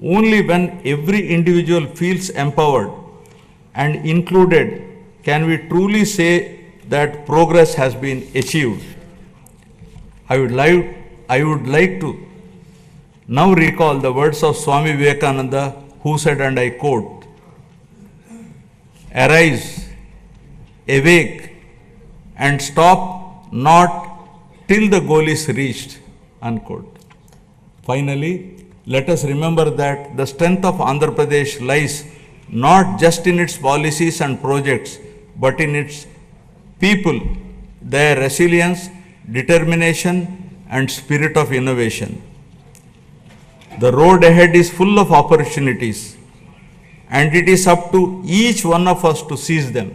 Only when every individual feels empowered and included can we truly say that progress has been achieved. I would like to now recall the words of Swami Vivekananda, who said, and I quote, "Arise, awake, and stop not till the goal is reached," unquote. Finally, let us remember that the strength of Andhra Pradesh lies not just in its policies and projects, but in its people, their resilience, determination, and spirit of innovation. The road ahead is full of opportunities, and it is up to each one of us to seize them.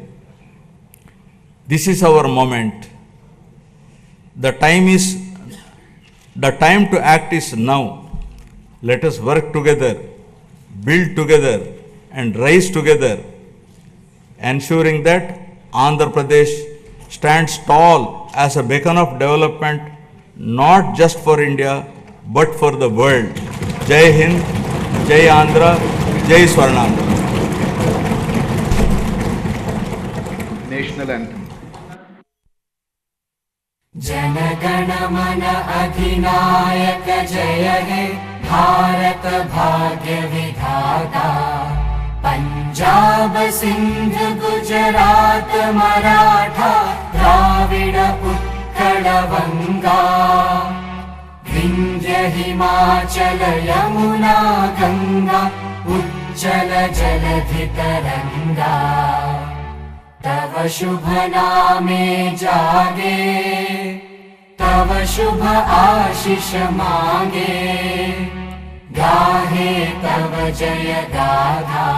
This is our moment. The time to act is now. Let us work together, build together, and rise together, ensuring that Andhra Pradesh stands tall as a beacon of development, not just for India, but for the world. Jai Hind, Jai Andhra, Jai Swarnandhra. National Anthem. Jana Gana मन अधिनायक जय हे भारत भाग्य विधाता पंजाब सिंध गुजरात मराठा द्राविड उत्कल वंगा विंध्य हिमाचल यमुना गंगा उज्जल जलधि तरंगा तव शुभ नामे जागे तव शुभ आशीष मांगे गाहे तव जय गाथा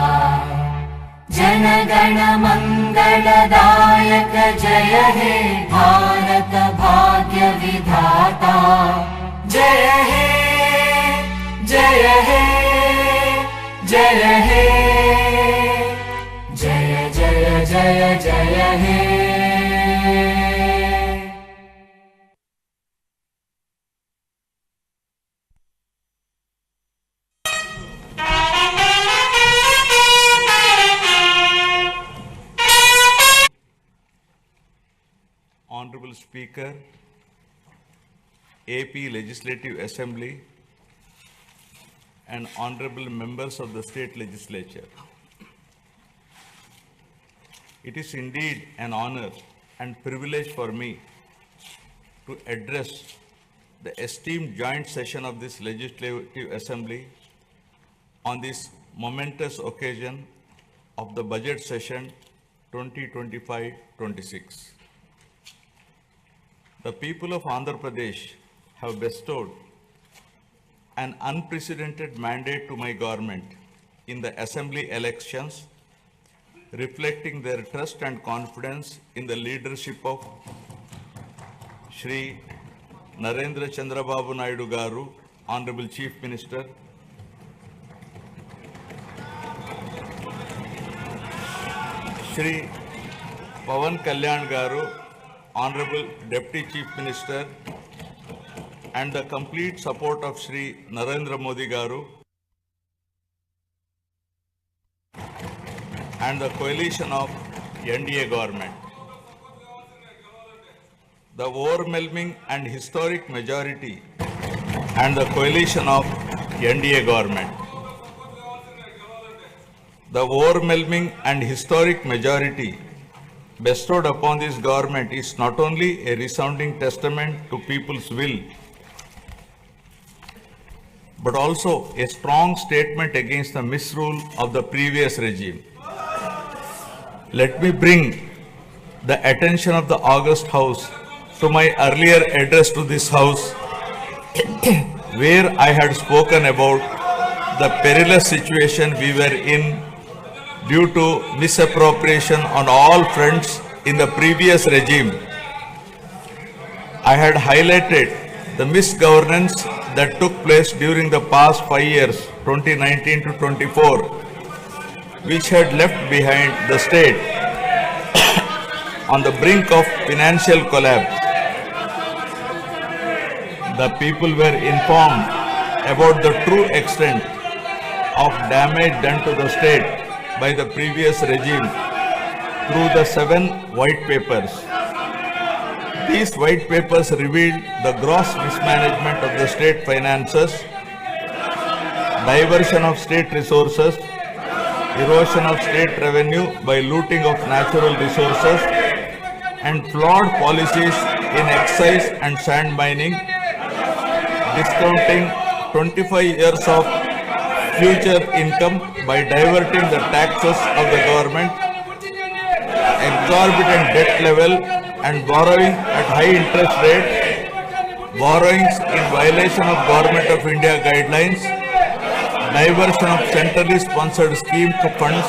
जन गण मंगलदायक जय हे भारत भाग्य विधाता जय हे जय हे जय हे जय जय जय जय हे Honorable Speaker, AP Legislative Assembly, and honorable members of the State Legislature. It is indeed an honor and privilege for me to address the esteemed joint session of this Legislative Assembly on this momentous occasion of the budget session 2025-26. The people of Andhra Pradesh have bestowed an unprecedented mandate to my government in the assembly elections, reflecting their trust and confidence in the leadership of Shri Narendra Chandrababu Naidu Garu, Honorable Chief Minister, Shri Pawan Kalyan Garu, Honorable Deputy Chief Minister, and the complete support of Shri Narendra Modi Garu and the coalition of NDA government. The overwhelming and historic majority and the coalition of NDA government. The overwhelming and historic majority bestowed upon this government is not only a resounding testament to people's will, but also a strong statement against the misrule of the previous regime. Let me bring the attention of the August House to my earlier address to this House, where I had spoken about the perilous situation we were in due to misappropriation on all fronts in the previous regime. I had highlighted the misgovernance that took place during the past 5 years, 2019 to 24, which had left behind the state on the brink of financial collapse. The people were informed about the true extent of damage done to the state by the previous regime through the 7 white papers. These white papers revealed the gross mismanagement of the state finances, diversion of state resources, erosion of state revenue by looting of natural resources, and flawed policies in excise and sand mining, discounting 25 years of future income by diverting the taxes of the government, exorbitant debt level and borrowing at high interest rates, borrowings in violation of Government of India guidelines, diversion of centrally sponsored scheme funds,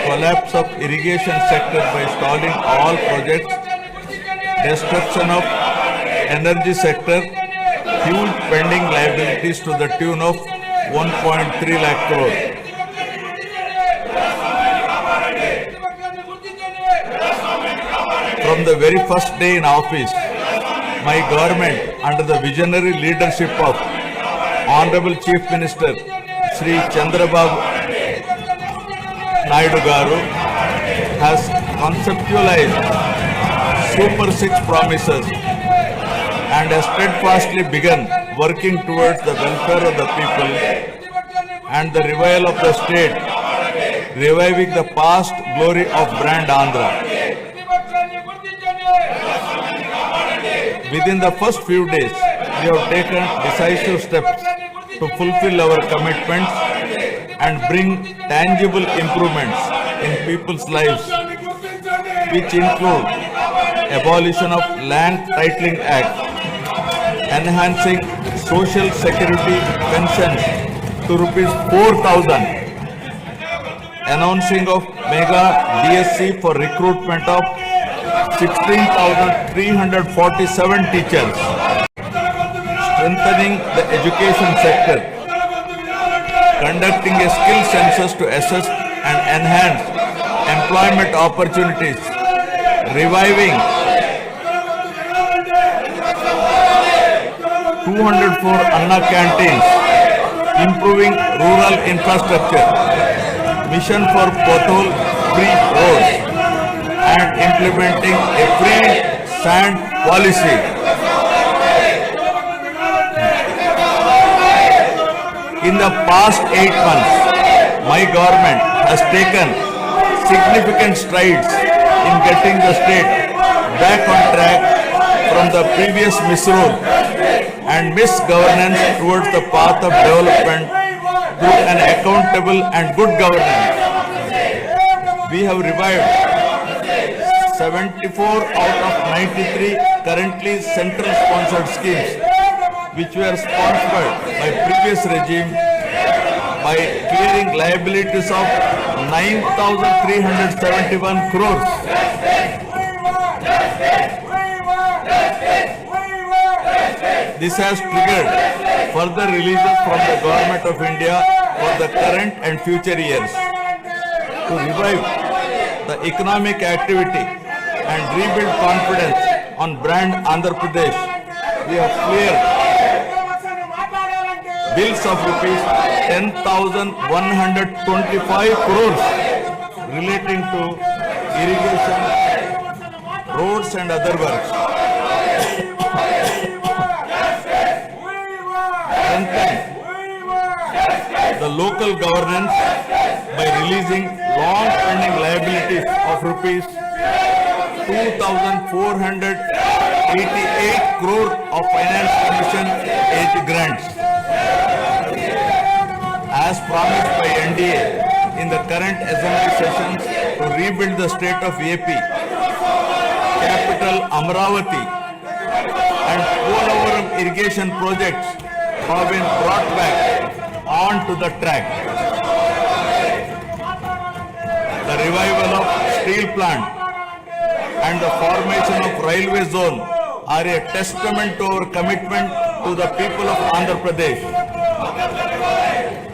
collapse of irrigation sector by stalling all projects, destruction of energy sector, huge pending liabilities to the tune of 1.3 lakh crore. From the very first day in office, my government, under the visionary leadership of Honorable Chief Minister Sri Chandrababu Naidu Garu, has conceptualized Super 6 promises and has steadfastly begun working towards the welfare of the people and the revival of the state, reviving the past glory of brand Andhra. Within the first few days, we have taken decisive steps to fulfill our commitments and bring tangible improvements in people's lives, which include abolition of Land Titling Act, enhancing social security pensions to rupees 4,000, announcing of mega DSC for recruitment of 16,347 teachers, strengthening the education sector, conducting a skill census to assess and enhance employment opportunities, reviving 204 Anna canteens, improving rural infrastructure, mission for pothole-free roads, and implementing a free sand policy. In the past 8 months, my government has taken significant strides in getting the state back on track from the previous misrule and misgovernance towards the path of development through an accountable and good governance. We have revived 74 out of 93 currently central sponsored schemes which were sponsored by previous regime by clearing liabilities of 9,371 crores. This has triggered further releases from the Government of India for the current and future years. To revive the economic activity and rebuild confidence on brand Andhra Pradesh, we have cleared bills of rupees 10,125 crores relating to irrigation, roads and other works. Strengthen the local governance by releasing long-pending liabilities of rupees 2,488 crore of finance commission age grants. As promised by NDA in the current assembly sessions to rebuild the state of AP, capital Amravati and Polavaram irrigation projects have been brought back onto the track. The revival of steel plant and the formation of railway zone are a testament to our commitment to the people of Andhra Pradesh.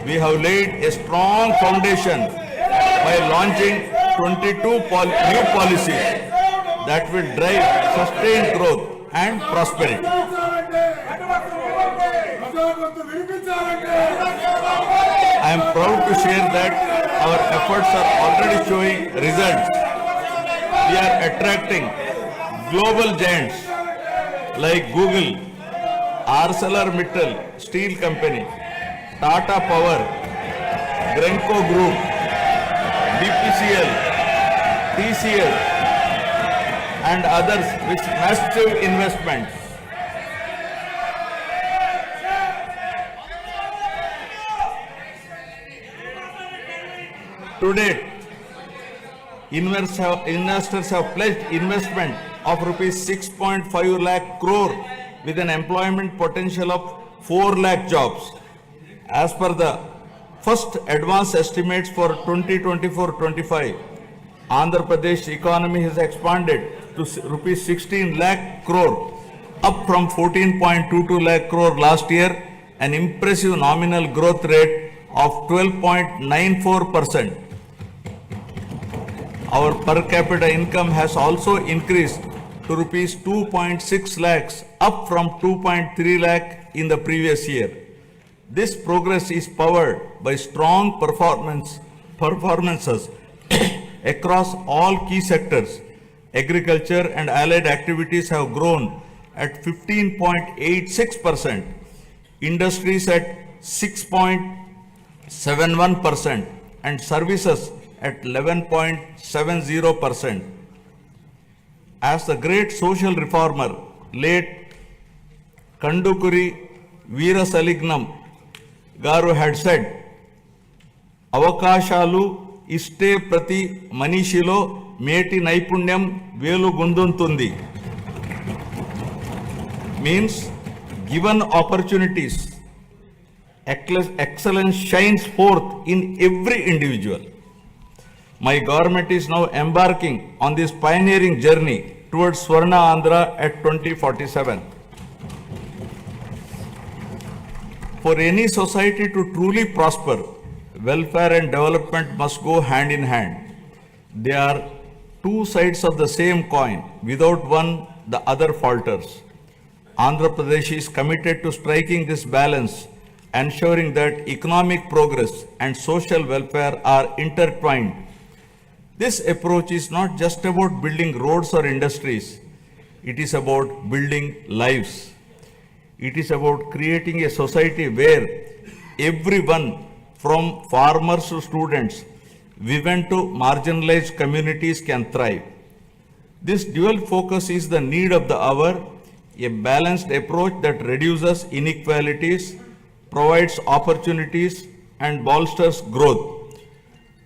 We have laid a strong foundation by launching 22 new policies that will drive sustained growth and prosperity. I am share that our efforts are already showing results. We are attracting global giants like Google, ArcelorMittal Steel Company, Tata Power, Grenco Group, BPCL, TCL, and others with massive investments. To date, investors have pledged investment of rupees 6.5 lakh crore with an employment potential of 4 lakh jobs. As per the first advance estimates for 2024-25, Andhra Pradesh economy has expanded to rupees 16 lakh crore, up from 14.22 lakh crore last year, an impressive nominal growth rate of 12.94%. Our per capita income has also increased to rupees 2.6 lakhs, up from 2.3 lakh in the previous year. This progress is powered by strong performances across all key sectors. Agriculture and allied activities have grown at 15.86%, industries at 6.71%, and services at 11.70%. As the great social reformer, late Kandukuri Veerasalignam Garu had said, Avakashalu iste prati manishilo meti naipunyam velu gunduntundi. Means, given opportunities, excellence shines forth in every individual. My government is now embarking on this pioneering journey towards Swarna Andhra at 2047. For any society to truly prosper, welfare and development must go hand in hand. They are two sides of the same coin. Without one, the other falters. Andhra Pradesh is committed to striking this balance, ensuring that economic progress and social welfare are intertwined. This approach is not just about building roads or industries. It is about building lives. It is about creating a society where everyone, from farmers to students, women to marginalized communities, can thrive. This dual focus is the need of the hour, a balanced approach that reduces inequalities, provides opportunities, and bolsters growth.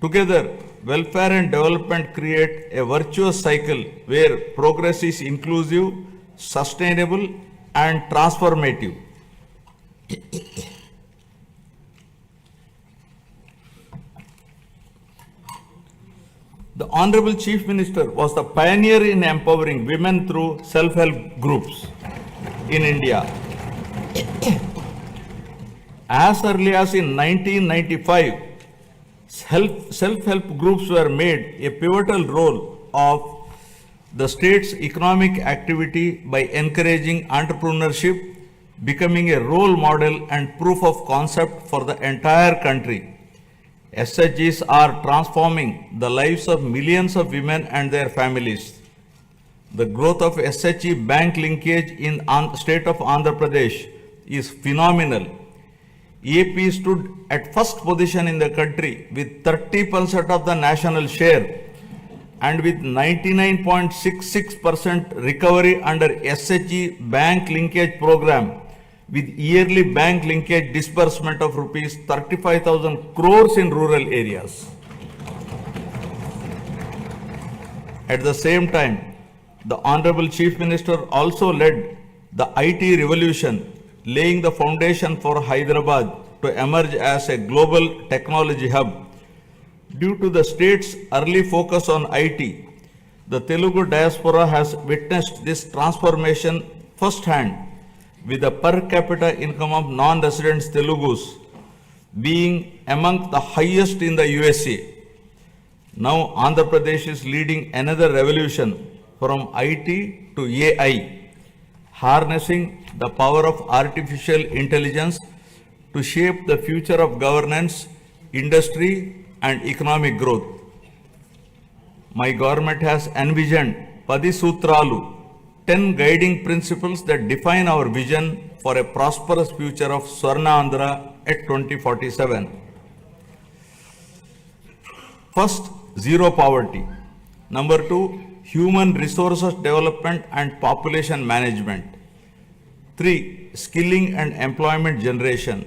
Together, welfare and development create a virtuous cycle where progress is inclusive, sustainable, and transformative. The Honorable Chief Minister was the pioneer in empowering women through self-help groups in India. As early as in 1995, self-help groups were made a pivotal role of the state's economic activity by encouraging entrepreneurship, becoming a role model and proof of concept for the entire country. SHGs are transforming the lives of millions of women and their families. The growth of SHG bank linkage in the state of Andhra Pradesh is phenomenal. AP stood at first position in the country with 30% of the national share and with 99.66% recovery under SHG bank linkage program, with yearly bank linkage disbursement of rupees 35,000 crores in rural areas. At the same time, the Honorable Chief Minister also led the IT revolution, laying the foundation for Hyderabad to emerge as a global technology hub. Due to the state's early focus on IT, the Telugu diaspora has witnessed this transformation firsthand, with the per capita income of non-resident Telugus being among the highest in the USA. Now Andhra Pradesh is leading another revolution from IT to AI, harnessing the power of artificial intelligence to shape the future of governance, industry and economic growth. My government has envisioned 10 Sutralu, 10 guiding principles that define our vision for a prosperous future of Swarna at 2047. First, zero poverty. Number 2, human resources development and population management. 3, skilling and employment generation.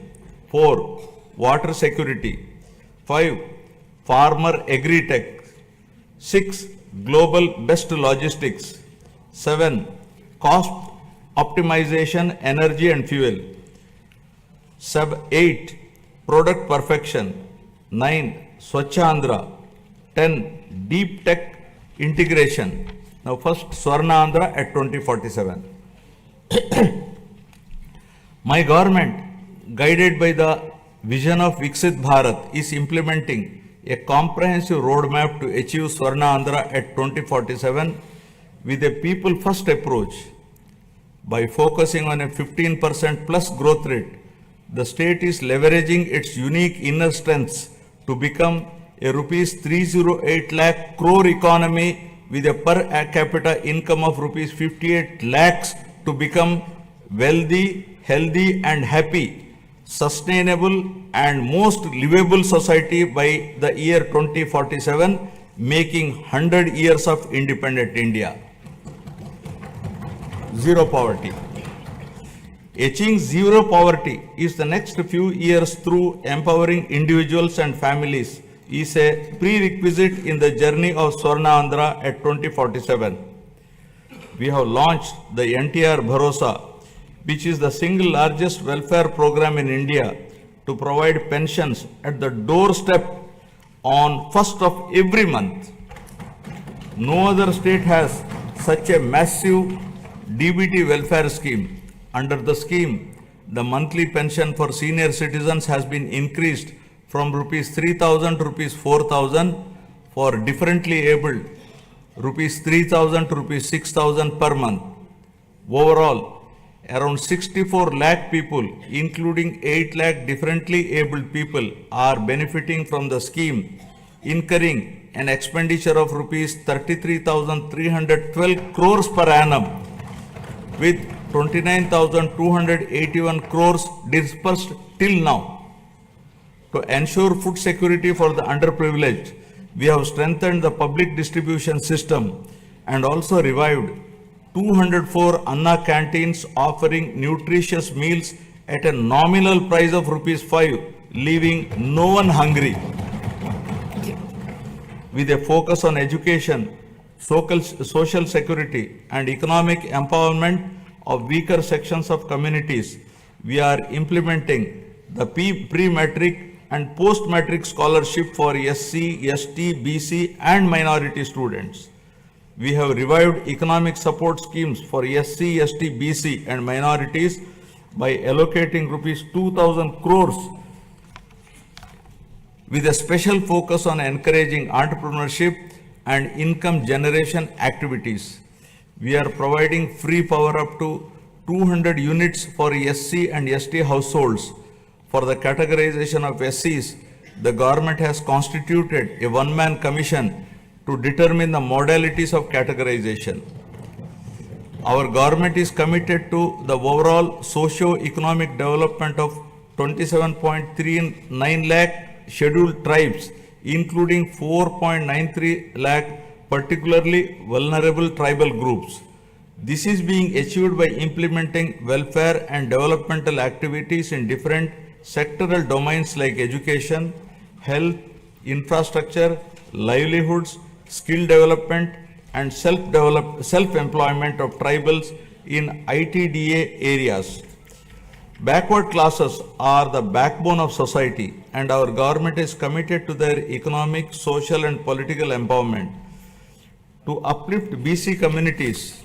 4, water security. 5, farmer agri-tech. 6, global best logistics. 7, cost optimization, energy and fuel. 8, product perfection. 9, Swachhandra. 10, deep tech integration. Now first, Swarna Andhra at 2047. My government, guided by the vision of Viksit Bharat, is implementing a comprehensive roadmap to achieve Swarna Andhra at 2047 with a people-first approach. By focusing on a 15% plus growth rate, the state is leveraging its unique inner strengths to become a rupees 308 lakh crore economy with a per capita income of rupees 58 lakhs to become wealthy, healthy and happy, sustainable and most livable society by the year 2047, making 100 years of independent India. Zero poverty. Achieving zero poverty is the next few years through empowering individuals and families is a prerequisite in the journey of Swarna Andhra at 2047. We have launched the NTR Bharosa, which is the single largest welfare program in India to provide pensions at the doorstep on 1st of every month. No other state has such a massive DBT welfare scheme. Under the scheme, the monthly pension for senior citizens has been increased from rupees 3,000 to rupees 4,000, for differently abled rupees 3,000 to rupees 6,000 per month. Overall, around 64 lakh people, including 8 lakh differently abled people, are benefiting from the scheme, incurring an expenditure of rupees 33,312 crores per annum, with 29,281 crores dispersed till now. To ensure food security for the underprivileged, we have strengthened the public distribution system and also revived 204 Anna canteens offering nutritious meals at a nominal price of rupees 5, leaving no one hungry. With a focus on education, social security and economic empowerment of weaker sections of communities, we are implementing the pre-matric and post-matric scholarship for SC, ST, BC and minority students. We have revived economic support schemes for SC, ST, BC and minorities by allocating rupees 2,000 crores with a special focus on encouraging entrepreneurship and income generation activities. We are providing free power up to 200 units for SC and ST households. For the categorization of SCs, the government has constituted a one-man commission to determine the modalities of categorization. Our government is committed to the overall socio-economic development of 27.39 lakh scheduled tribes, including 4.93 lakh particularly vulnerable tribal groups. This is being achieved by implementing welfare and developmental activities in different sectoral domains like education, health, infrastructure, livelihoods, skill development, and self-employment of tribals in ITDA areas. Backward classes are the backbone of society, and our government is committed to their economic, social, and political empowerment. To uplift BC communities,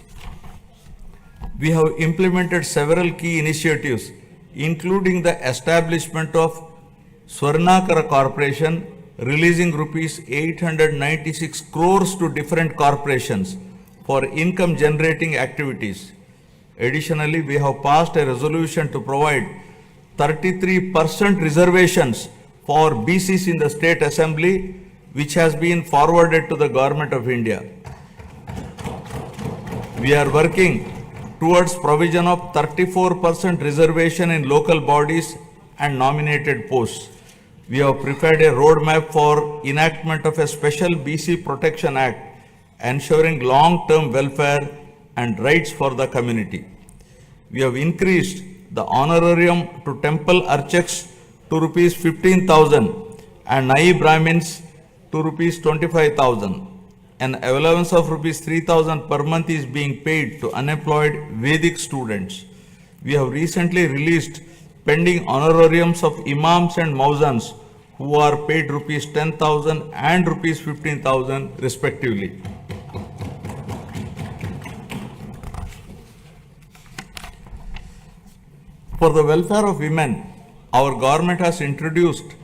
we have implemented several key initiatives, including the establishment of Swarnakara Corporation, releasing rupees 896 crores to different corporations for income generating activities. Additionally, we have passed a resolution to provide 33% reservations for BCs in the State Assembly, which has been forwarded to the Government of India. We are working towards provision of 34% reservation in local bodies and nominated posts. We have prepared a roadmap for enactment of a special BC Protection Act, ensuring long-term welfare and rights for the community. We have increased the honorarium to temple archaks to rupees 15,000 and Nai Brahmins to rupees 25,000. An allowance of rupees 3,000 per month is being paid to unemployed Vedic students. We have recently released pending honorariums of imams and mauzans who are paid rupees 10,000 and rupees 15,000 respectively. For the welfare of women, our government has introduced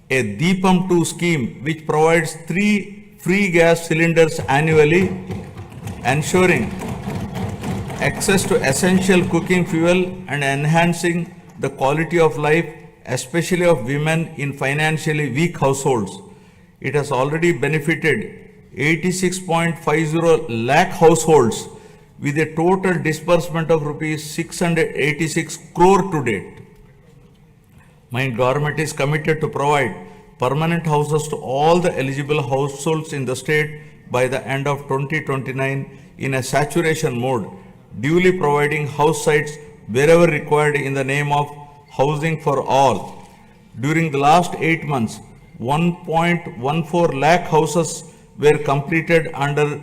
a Deepam 2 scheme which provides 3 free gas cylinders annually, ensuring access to essential cooking fuel and enhancing the quality of life, especially of women in financially weak households. It has already benefited 86.50 lakh households with a total disbursement of rupees 686 crore to date. My government is committed to provide permanent houses to all the eligible households in the state by the end of 2029 in a saturation mode, duly providing house sites wherever required in the name of housing for all. During the last 8 months, 1.14 lakh houses were completed under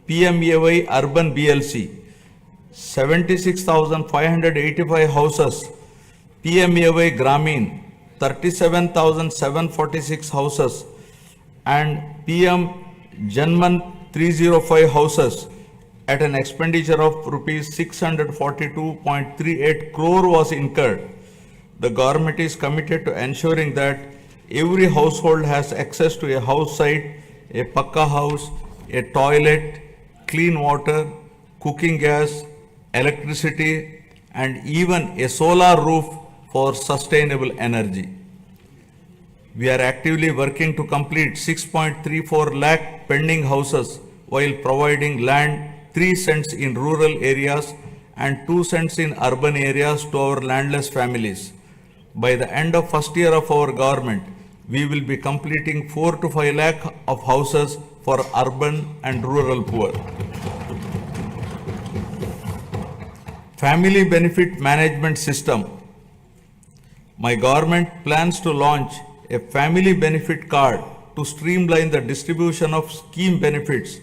PMAY Urban BLC, 76,585 houses PMAY Gramin, 37,746 houses, and PM Janman 305 houses at an expenditure of rupees 642.38 crore was incurred. The government is committed to ensuring that every household has access to a house site, a pakka house, a toilet, clean water, cooking gas, electricity, and even a solar roof for sustainable energy. We are actively working to complete 6.34 lakh pending houses while providing land 3 cents in rural areas and 2 cents in urban areas to our landless families. By the end of first year of our government, we will be completing 4 to 5 lakh of houses for urban and rural poor. Family Benefit Management System. My government plans to launch a family benefit card to streamline the distribution of scheme benefits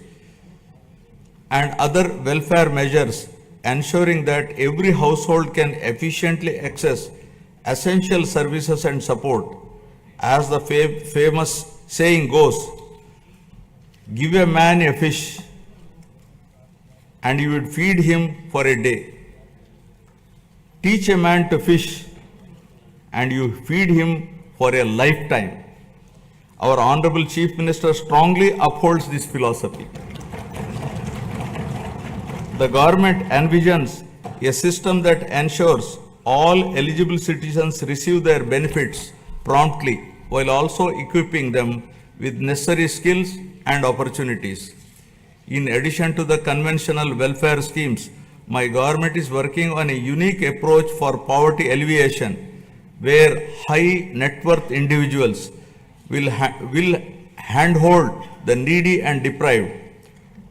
and other welfare measures, ensuring that every household can efficiently access essential services and support. As the famous saying goes, give a man a fish and you would feed him for a day. Teach a man to fish and you feed him for a lifetime. Our Honorable Chief Minister strongly upholds this philosophy. The government envisions a system that ensures all eligible citizens receive their benefits promptly while also equipping them with necessary skills and opportunities. In addition to the conventional welfare schemes, my government is working on a unique approach for poverty alleviation, where high net worth individuals will handhold the needy and deprived.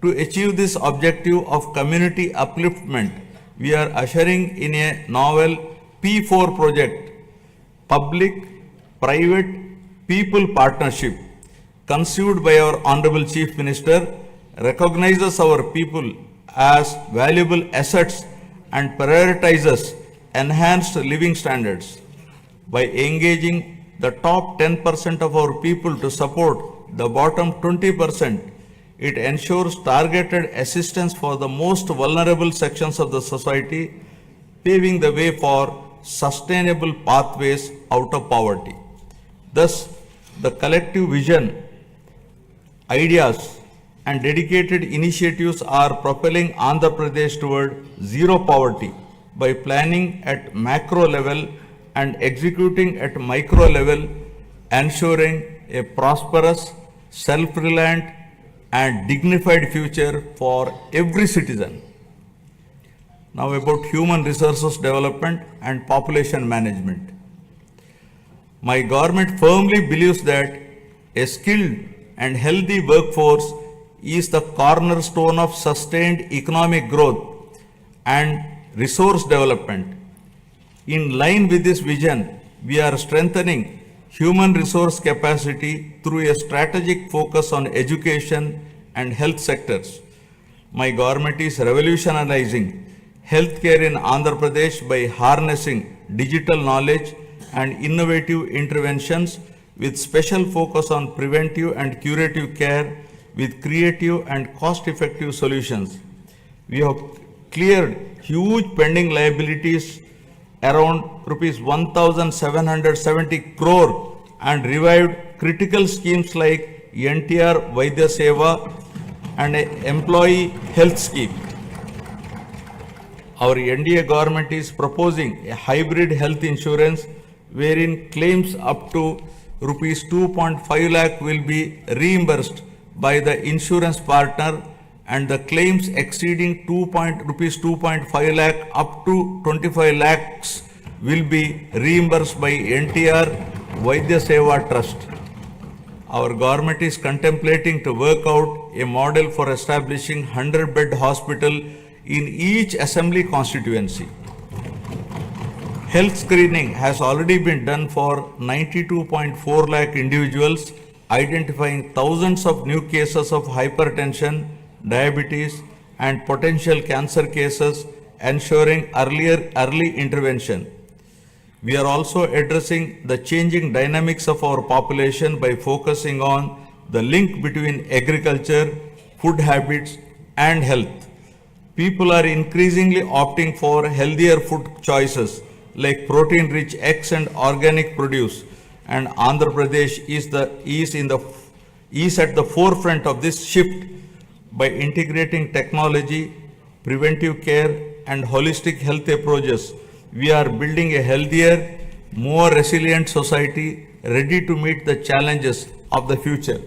To achieve this objective of community upliftment, we are ushering in a novel P4 project, Public Private People Partnership, conceived by our Honorable Chief Minister, recognizes our people as valuable assets and prioritizes enhanced living standards. By engaging the top 10% of our people to support the bottom 20%, it ensures targeted assistance for the most vulnerable sections of the society, paving the way for sustainable pathways out of poverty. Thus, the collective vision, ideas, and dedicated initiatives are propelling Andhra Pradesh toward zero poverty by planning at macro level and executing at micro level ensuring a prosperous, self-reliant, and dignified future for every citizen. Now about human resources development and population management. My government firmly believes that a skilled and healthy workforce is the cornerstone of sustained economic growth and resource development. In line with this vision, we are strengthening human resource capacity through a strategic focus on education and health sectors. My government is revolutionizing healthcare in Andhra Pradesh by harnessing digital knowledge and innovative interventions with special focus on preventive and curative care with creative and cost-effective solutions. We have cleared huge pending liabilities around rupees 1,770 crore and revived critical schemes like NTR Vaidya Seva and an employee health scheme. Our NDA government is proposing a hybrid health insurance wherein claims up to rupees 2.5 lakh will be reimbursed by the insurance partner and the claims exceeding rupees 2.5 lakh up to 25 lakhs will be reimbursed by NTR Vaidya Seva Trust. Our government is contemplating to work out a model for establishing 100-bed hospital in each assembly constituency. Health screening has already been done for 92.4 lakh individuals, identifying thousands of new cases of hypertension, diabetes, and potential cancer cases, ensuring early intervention. We are also addressing the changing dynamics of our population by focusing on the link between agriculture, food habits, and health. People are increasingly opting for healthier food choices like protein-rich eggs and organic produce, and Andhra Pradesh is at the forefront of this shift by integrating technology, preventive care, and holistic health approaches. We are building a healthier, more resilient society ready to meet the challenges of the future.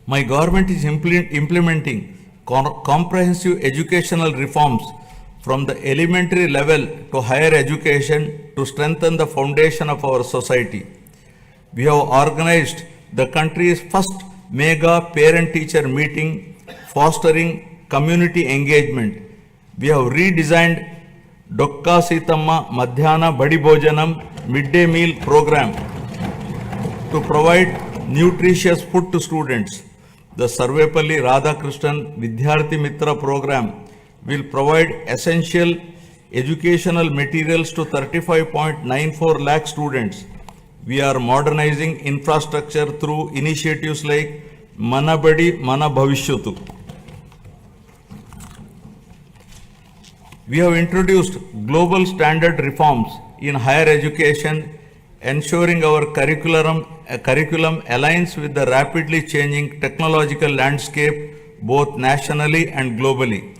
My government is implementing comprehensive educational reforms from the elementary level to higher education to strengthen the foundation of our society. We have organized the country's first mega parent-teacher meeting, fostering community engagement. We have redesigned Dokka Sitamma Madhyana Badi Bhojanam midday meal program to provide nutritious food to students. The Sarvepalli Radhakrishnan Vidyarthi Mitra program will provide essential educational materials to 35.94 lakh students. We are modernizing infrastructure through initiatives like Mana Badi Mana Bhavishyatu. We have introduced global standard reforms in higher education, ensuring our curriculum aligns with the rapidly changing technological landscape both nationally and globally.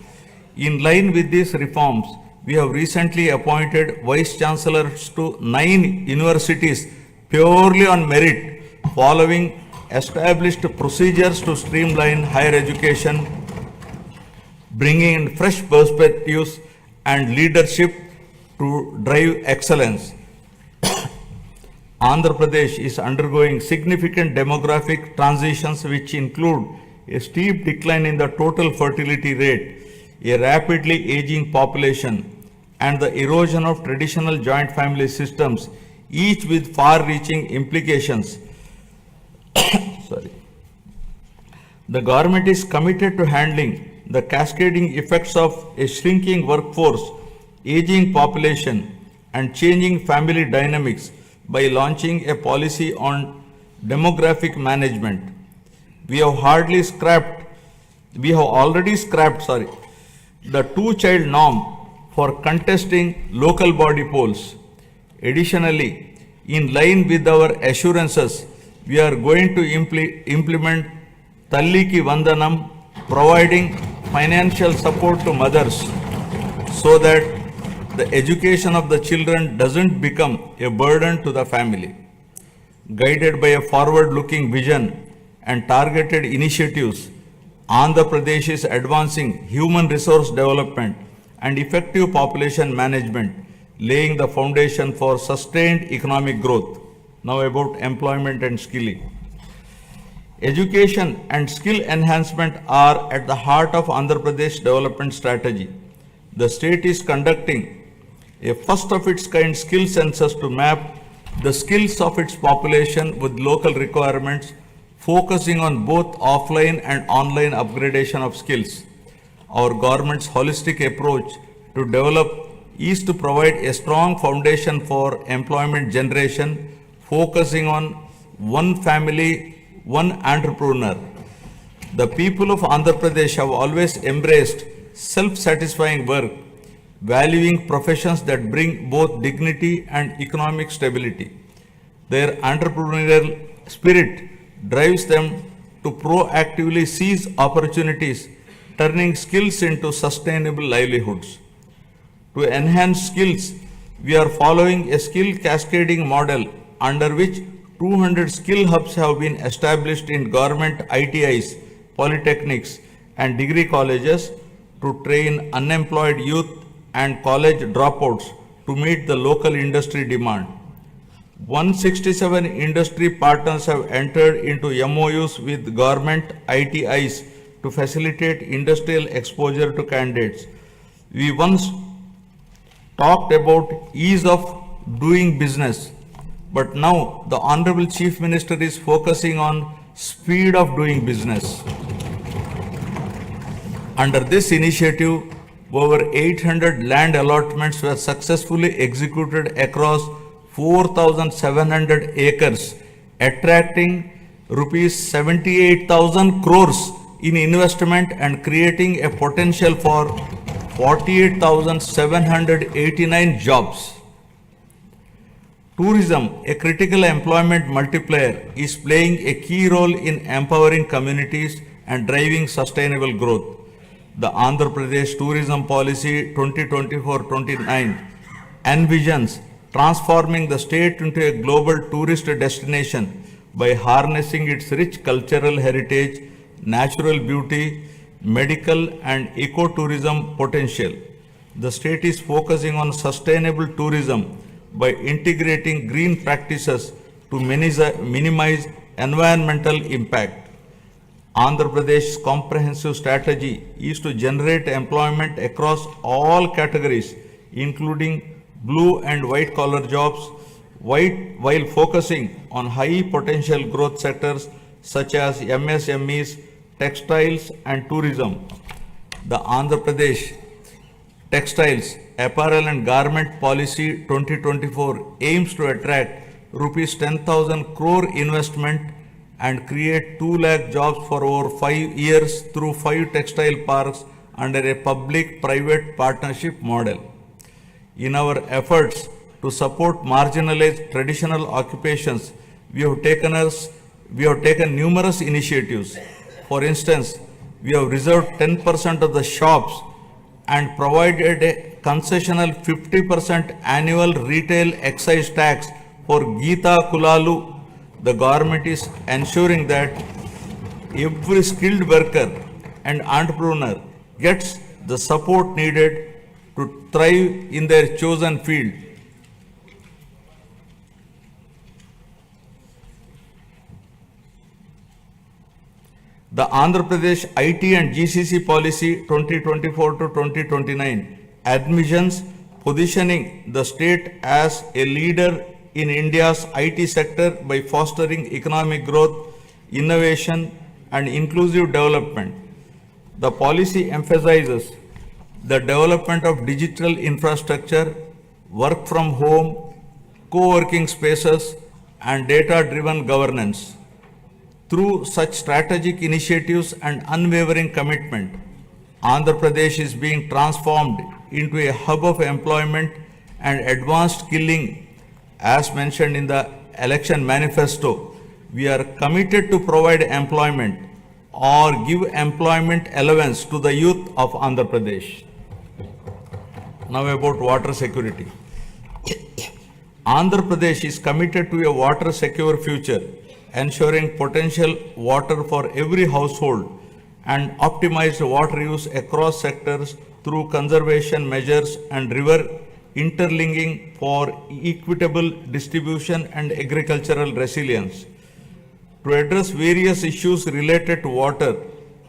In line with these reforms, we have recently appointed vice chancellors to 9 universities purely on merit, following established procedures to streamline higher education, bringing in fresh perspectives and leadership to drive excellence. Andhra Pradesh is undergoing significant demographic transitions which include a steep decline in the total fertility rate, a rapidly aging population, and the erosion of traditional joint family systems, each with far-reaching implications. The government is committed to handling the cascading effects of a shrinking workforce, aging population, and changing family dynamics by launching a policy on demographic management. We have already scrapped the 2-child norm for contesting local body polls. Additionally, in line with our assurances, we are going to implement Talliki Vandanam, providing financial support to mothers so that the education of the children doesn't become a burden to the family. Guided by a forward-looking vision and targeted initiatives, Andhra Pradesh is advancing human resource development and effective population management, laying the foundation for sustained economic growth. Now about employment and skilling. Education and skill enhancement are at the heart of Andhra Pradesh development strategy. The state is conducting a first of its kind skill census to map the skills of its population with local requirements, focusing on both offline and online upgradation of skills. Our government's holistic approach to develop is to provide a strong foundation for employment generation, focusing on one family, one entrepreneur. The people of Andhra Pradesh have always embraced self-satisfying work, valuing professions that bring both dignity and economic stability. Their entrepreneurial spirit drives them to proactively seize opportunities, turning skills into sustainable livelihoods. To enhance skills, we are following a skill cascading model under which 200 skill hubs have been established in government ITIs, polytechnics, and degree colleges to train unemployed youth and college dropouts to meet the local industry demand. 167 industry partners have entered into MOUs with government ITIs to facilitate industrial exposure to candidates. We once talked about ease of doing business, but now the Honorable Chief Minister is focusing on speed of doing business. Under this initiative, over 800 land allotments were successfully executed across 4,700 acres, attracting rupees 78,000 crores in investment and creating a potential for 48,789 jobs. Tourism, a critical employment multiplier, is playing a key role in empowering communities and driving sustainable growth. The Andhra Pradesh Tourism Policy 2024-29 envisions transforming the state into a global tourist destination by harnessing its rich cultural heritage, natural beauty, medical and ecotourism potential. The state is focusing on sustainable tourism by integrating green practices to minimize environmental impact. Andhra Pradesh's comprehensive strategy is to generate employment across all categories, including blue and white collar jobs, while focusing on high potential growth sectors such as MSMEs, textiles and tourism. The Andhra Pradesh Textiles, Apparel and Garment Policy 2024 aims to attract rupees 10,000 crore investment and create 2 lakh jobs for over 5 years through 5 textile parks under a public-private partnership model. In our efforts to support marginalized traditional occupations, we have taken numerous initiatives. For instance, we have reserved 10% of the shops and provided a concessional 50% annual retail excise tax for Geeta Kulalu. The government is ensuring that every skilled worker and entrepreneur gets the support needed to thrive in their chosen field. The Andhra Pradesh IT and GCC Policy 2024-2029 admissions positioning the state as a leader in India's IT sector by fostering economic growth, innovation and inclusive development. The policy emphasizes the development of digital infrastructure, work from home, co-working spaces and data-driven governance. Through such strategic initiatives and unwavering commitment, Andhra Pradesh is being transformed into a hub of employment and advanced skilling. As mentioned in the election manifesto, we are committed to provide employment or give employment allowance to the youth of Andhra Pradesh. Now about water security. Andhra Pradesh is committed to a water secure future, ensuring potential water for every household and optimized water use across sectors through conservation measures and river interlinking for equitable distribution and agricultural resilience. To address various issues related to water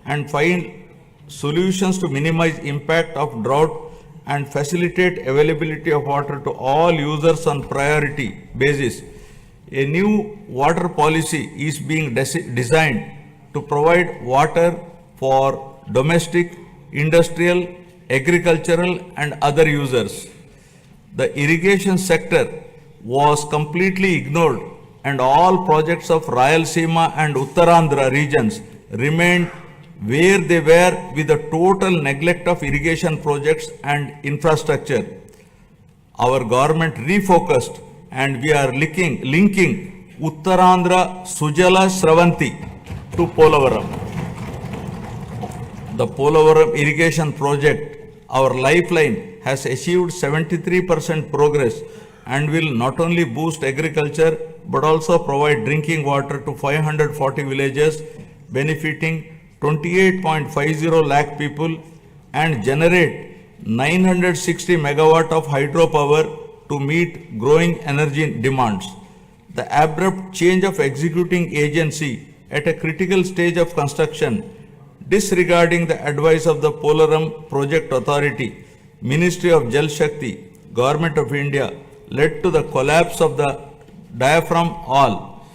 and find solutions to minimize impact of drought and facilitate availability of water to all users on priority basis, a new water policy is being designed to provide water for domestic, industrial, agricultural and other users. The irrigation sector was completely ignored and all projects of Rayalaseema and Uttarandhra regions remained where they were with the total neglect of irrigation projects and infrastructure. Our government refocused and we are linking Uttarandhra Sujala Sravanti to Polavaram. The Polavaram irrigation project, our lifeline, has achieved 73% progress and will not only boost agriculture but also provide drinking water to 540 villages, benefiting 28.50 lakh people and generate 960 megawatt of hydropower to meet growing energy demands. The abrupt change of executing agency at a critical stage of construction, disregarding the advice of the Polaram Project Authority, Ministry of Jal Shakti, Government of India, led to the collapse of the diaphragm wall,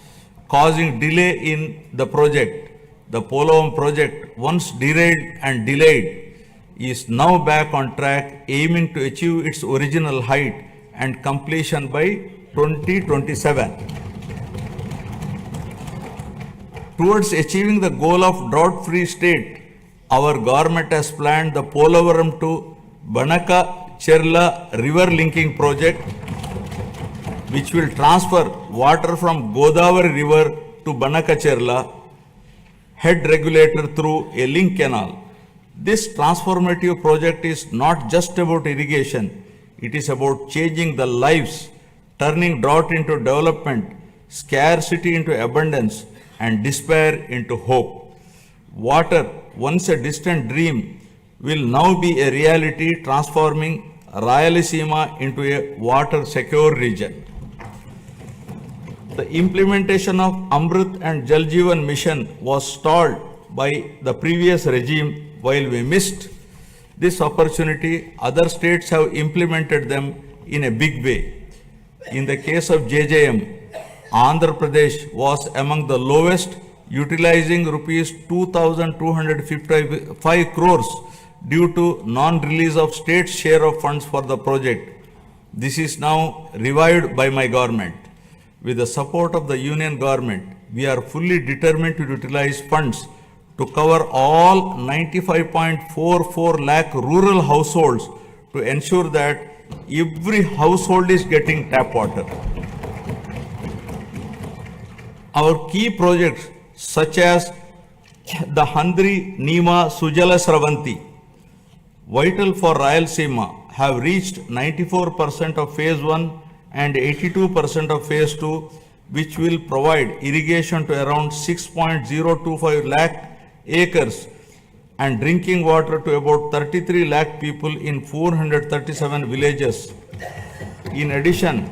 causing delay in the project. The Polaram project, once derailed and delayed, is now back on track, aiming to achieve its original height and completion by 2027. Towards achieving the goal of drought-free state, our government has planned the Polavaram to Banaka-Cherla river linking project, which will transfer water from Godavari river to Banaka-Cherla head regulator through a link canal. This transformative project is not just about irrigation, it is about changing the lives, turning drought into development, scarcity into abundance, and despair into hope. Water, once a distant dream, will now be a reality, transforming Rayalaseema into a water secure region. The implementation of Amrit and Jal Jeevan mission was stalled by the previous regime. While we missed this opportunity, other states have implemented them in a big way. In the case of JJM, Andhra Pradesh was among the lowest, utilizing rupees 2,255 crores due to non-release of state's share of funds for the project. This is now revived by my government. With the support of the union government, we are fully determined to utilize funds to cover all 95.44 lakh rural households to ensure that every household is getting tap water. Our key projects such as the Handri Nima Sujala Sravanti, vital for Rayalaseema, have reached 94% of phase 1 and 82% of phase 2, which will provide irrigation to around 6.025 lakh acres and drinking water to about 33 lakh people in 437 villages. In addition,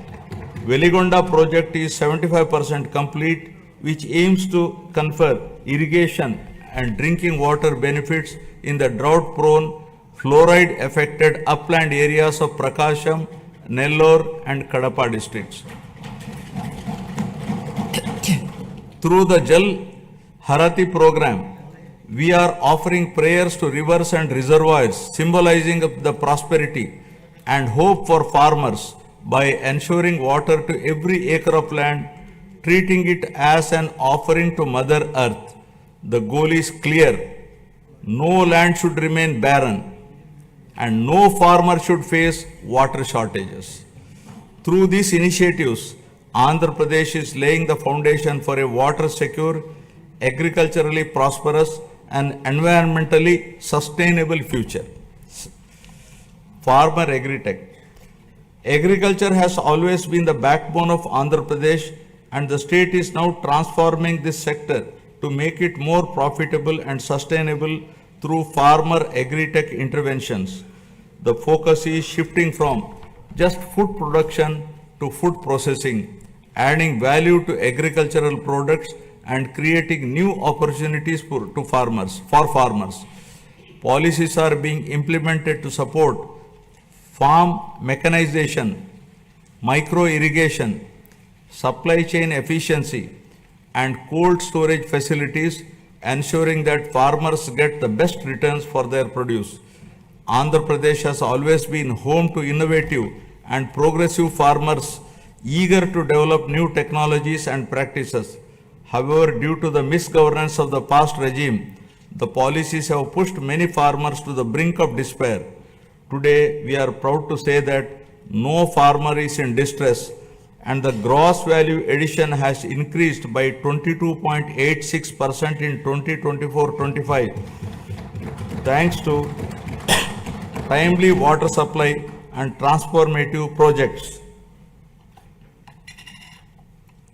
Veligonda project is 75% complete, which aims to confer irrigation and drinking water benefits in the drought-prone, fluoride-affected upland areas of Prakasham, Nellore and Kadapa districts. Through the Jal Harati program, we are offering prayers to rivers and reservoirs, symbolizing the prosperity and hope for farmers by ensuring water to every acre of land, treating it as an offering to Mother Earth. The goal is clear. No land should remain barren and no farmer should face water shortages. Through these initiatives, Andhra Pradesh is laying the foundation for a water secure, agriculturally prosperous and environmentally sustainable future. Farmer Agritech. Agriculture has always been the backbone of Andhra Pradesh, and the state is now transforming this sector to make it more profitable and sustainable through farmer agri-tech interventions. The focus is shifting from just food production to food processing, adding value to agricultural products and creating new opportunities for farmers. Policies are being implemented to support farm mechanization, micro irrigation, supply chain efficiency, and cold storage facilities, ensuring that farmers get the best returns for their produce. Andhra Pradesh has always been home to innovative and progressive farmers eager to develop new technologies and practices. However, due to the misgovernance of the past regime, the policies have pushed many farmers to the brink of despair. Today, we are proud to say that no farmer is in distress, and the gross value addition has increased by 22.86% in 2024-25, thanks to timely water supply and transformative projects.